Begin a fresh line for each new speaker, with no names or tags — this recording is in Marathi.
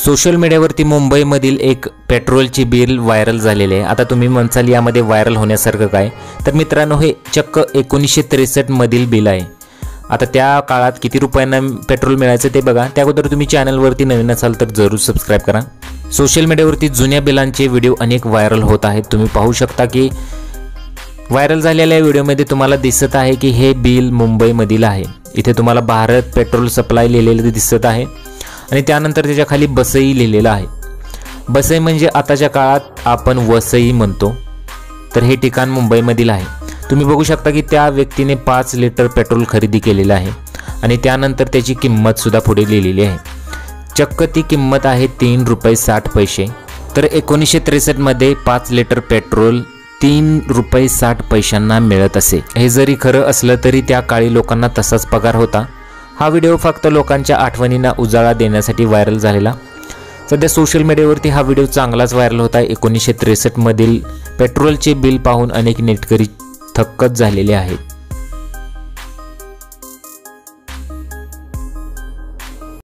सोशल मीडियावरती मुंबईमधील एक पेट्रोलचे बिल व्हायरल झालेले आहे। आता तुम्ही म्हणसाल यामध्ये व्हायरल होण्यासारखं काय, तर मित्रांनो हे चक्क 1963 मधील बिल आहे। आता त्या काळात किती रुपयांना पेट्रोल मिळायचं ते बघा। त्या अगोदर तुम्ही चॅनलवरती नवीन असाल तर जरूर सबस्क्राइब करा। सोशल मीडियावरती जुन्या बिलांचे व्हिडिओ अनेक व्हायरल होत आहेत। तुम्ही पाहू शकता की व्हायरल झालेल्या व्हिडिओमध्ये तुम्हाला दिसत आहे की हे बिल मुंबईमधील आहे। इथे तुम्हाला भारत पेट्रोल सप्लाय लिहिलेले दिसत आहे आणि त्यानंतर त्याच्या खाली बसई लिहिलेलं आहे। बसई म्हणजे आताच्या काळात आपण वसई म्हणतो, तर हे ठिकाण मुंबईमधील आहे। तुम्ही बघू शकता की त्या व्यक्तीने 5 लिटर पेट्रोल खरेदी केलेलं आहे आणि त्यानंतर त्याची किंमत सुद्धा पुढे लिहिलेली आहे। चक्क ती किंमत आहे 3 रुपये 60 पैसे। तर 1963 मध्ये 5 लिटर पेट्रोल 3 रुपये 60 पैशांना मिळत असे। हे जरी खरं असलं तरी त्या काळी लोकांना तसाच पगार होता। हा व्हिडिओ फक्त लोकांच्या आठवणींना उजाळा देण्यासाठी व्हायरल झालेला। सध्या सोशल मीडियावरती हा व्हिडिओ चांगलाच व्हायरल होता आहे। 1963 मधील पेट्रोलचे बिल पाहून अनेक नेटकरी थक्कच झालेले आहेत।